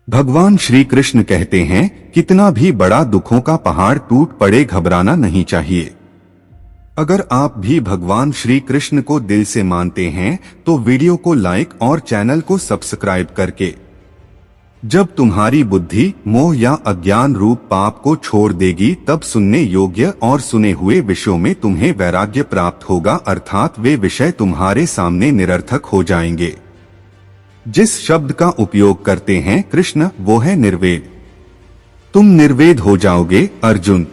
भगवान श्री कृष्ण कहते हैं, कितना भी बड़ा दुखों का पहाड़ टूट पड़े घबराना नहीं चाहिए। अगर आप भी भगवान श्री कृष्ण को दिल से मानते हैं तो वीडियो को लाइक और चैनल को सब्सक्राइब करके जब तुम्हारी बुद्धि मोह या अज्ञान रूप पाप को छोड़ देगी तब सुनने योग्य और सुने हुए विषयों में तुम्हें वैराग्य प्राप्त होगा, अर्थात वे विषय तुम्हारे सामने निरर्थक हो जाएंगे। जिस शब्द का उपयोग करते हैं कृष्ण, वो है निर्वेद। तुम निर्वेद हो जाओगे अर्जुन।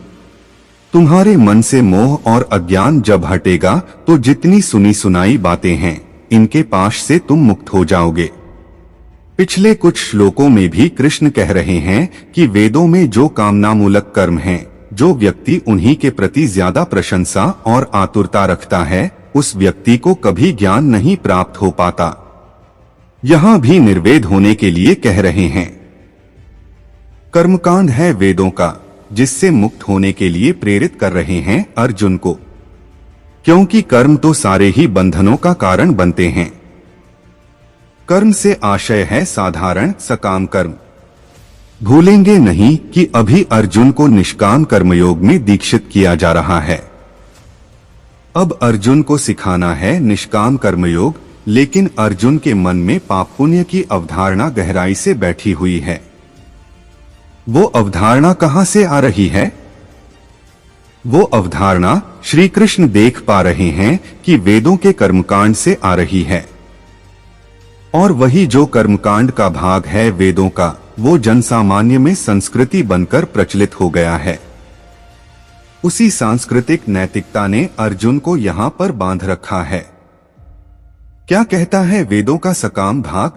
तुम्हारे मन से मोह और अज्ञान जब हटेगा तो जितनी सुनी सुनाई बातें हैं इनके पाश से तुम मुक्त हो जाओगे। पिछले कुछ श्लोकों में भी कृष्ण कह रहे हैं कि वेदों में जो कामनामूलक कर्म हैं, जो व्यक्ति उन्हीं के प्रति ज्यादा प्रशंसा और आतुरता रखता है उस व्यक्ति को कभी ज्ञान नहीं प्राप्त हो पाता। यहाँ भी निर्वेद होने के लिए कह रहे हैं। कर्मकांड है वेदों का, जिससे मुक्त होने के लिए प्रेरित कर रहे हैं अर्जुन को, क्योंकि कर्म तो सारे ही बंधनों का कारण बनते हैं। कर्म से आशय है साधारण सकाम कर्म। भूलेंगे नहीं कि अभी अर्जुन को निष्काम कर्मयोग में दीक्षित किया जा रहा है। अब अर्जुन को सिखाना है निष्काम कर्मयोग, लेकिन अर्जुन के मन में पाप पुण्य की अवधारणा गहराई से बैठी हुई है। वो अवधारणा कहां से आ रही है? वो अवधारणा श्री कृष्ण देख पा रहे हैं कि वेदों के कर्मकांड से आ रही है, और वही जो कर्मकांड का भाग है वेदों का, वो जनसामान्य में संस्कृति बनकर प्रचलित हो गया है। उसी सांस्कृतिक नैतिकता ने अर्जुन को यहाँ पर बांध रखा है। क्या कहता है वेदों का सकाम भाग?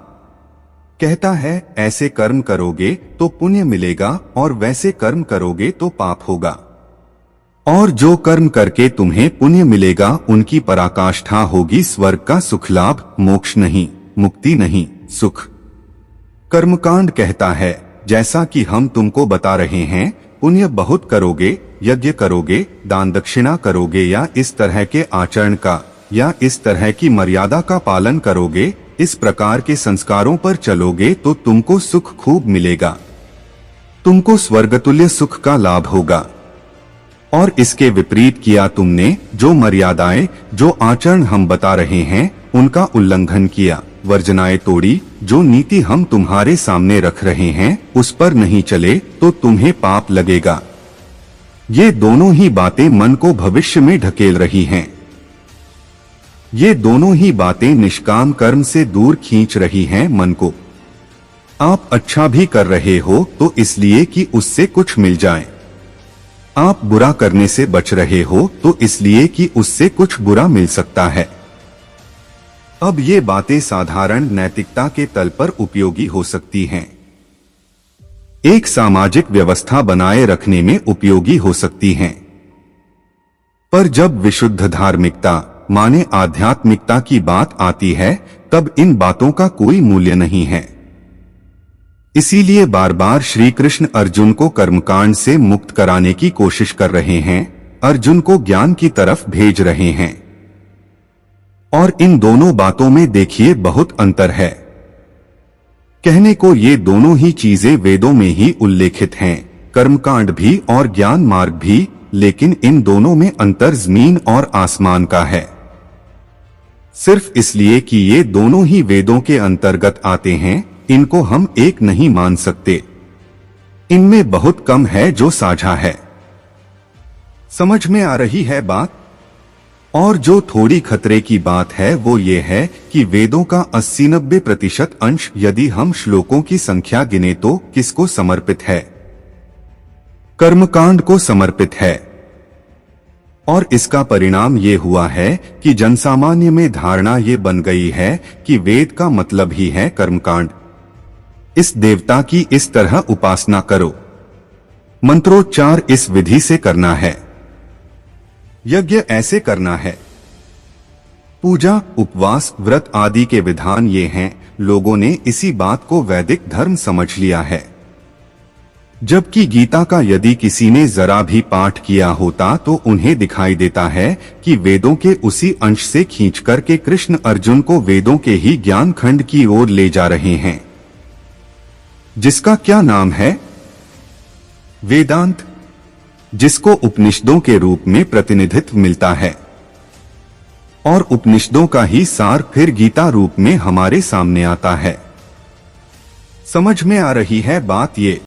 कहता है ऐसे कर्म करोगे तो पुण्य मिलेगा और वैसे कर्म करोगे तो पाप होगा, और जो कर्म करके तुम्हें पुण्य मिलेगा उनकी पराकाष्ठा होगी स्वर्ग का सुख लाभ, मोक्ष नहीं, मुक्ति नहीं, सुख। कर्मकांड कहता है जैसा कि हम तुमको बता रहे हैं, पुण्य बहुत करोगे, यज्ञ करोगे, दान दक्षिणा करोगे या इस तरह के आचरण का या इस तरह की मर्यादा का पालन करोगे, इस प्रकार के संस्कारों पर चलोगे तो तुमको सुख खूब मिलेगा, तुमको स्वर्गतुल्य सुख का लाभ होगा। और इसके विपरीत किया तुमने, जो मर्यादाएं, जो आचरण हम बता रहे हैं उनका उल्लंघन किया, वर्जनाएं तोड़ी, जो नीति हम तुम्हारे सामने रख रहे हैं उस पर नहीं चले तो तुम्हें पाप लगेगा। ये दोनों ही बातें मन को भविष्य में ढकेल रही हैं। ये दोनों ही बातें निष्काम कर्म से दूर खींच रही हैं मन को। आप अच्छा भी कर रहे हो तो इसलिए कि उससे कुछ मिल जाए, आप बुरा करने से बच रहे हो तो इसलिए कि उससे कुछ बुरा मिल सकता है। अब ये बातें साधारण नैतिकता के तल पर उपयोगी हो सकती हैं, एक सामाजिक व्यवस्था बनाए रखने में उपयोगी हो सकती हैं, पर जब विशुद्ध धार्मिकता माने आध्यात्मिकता की बात आती है तब इन बातों का कोई मूल्य नहीं है। इसीलिए बार बार श्री कृष्ण अर्जुन को कर्मकांड से मुक्त कराने की कोशिश कर रहे हैं, अर्जुन को ज्ञान की तरफ भेज रहे हैं। और इन दोनों बातों में देखिए बहुत अंतर है। कहने को ये दोनों ही चीजें वेदों में ही उल्लेखित हैं, कर्मकांड भी और ज्ञान मार्ग भी, लेकिन इन दोनों में अंतर जमीन और आसमान का है। सिर्फ इसलिए कि ये दोनों ही वेदों के अंतर्गत आते हैं, इनको हम एक नहीं मान सकते। इनमें बहुत कम है जो साझा है। समझ में आ रही है बात? और जो थोड़ी खतरे की बात है वो ये है कि वेदों का 80-90% अंश यदि हम श्लोकों की संख्या गिने तो किसको समर्पित है? कर्मकांड को समर्पित है। और इसका परिणाम ये हुआ है कि जनसामान्य में धारणा ये बन गई है कि वेद का मतलब ही है कर्मकांड। इस देवता की इस तरह उपासना करो, मंत्रोच्चार इस विधि से करना है, यज्ञ ऐसे करना है, पूजा, उपवास, व्रत आदि के विधान ये हैं। लोगों ने इसी बात को वैदिक धर्म समझ लिया है, जबकि गीता का यदि किसी ने जरा भी पाठ किया होता तो उन्हें दिखाई देता है कि वेदों के उसी अंश से खींचकर के कृष्ण अर्जुन को वेदों के ही ज्ञान खंड की ओर ले जा रहे हैं। जिसका क्या नाम है? वेदांत, जिसको उपनिषदों के रूप में प्रतिनिधित्व मिलता है और उपनिषदों का ही सार फिर गीता रूप में हमारे सामने आता है। समझ में आ रही है बात ये?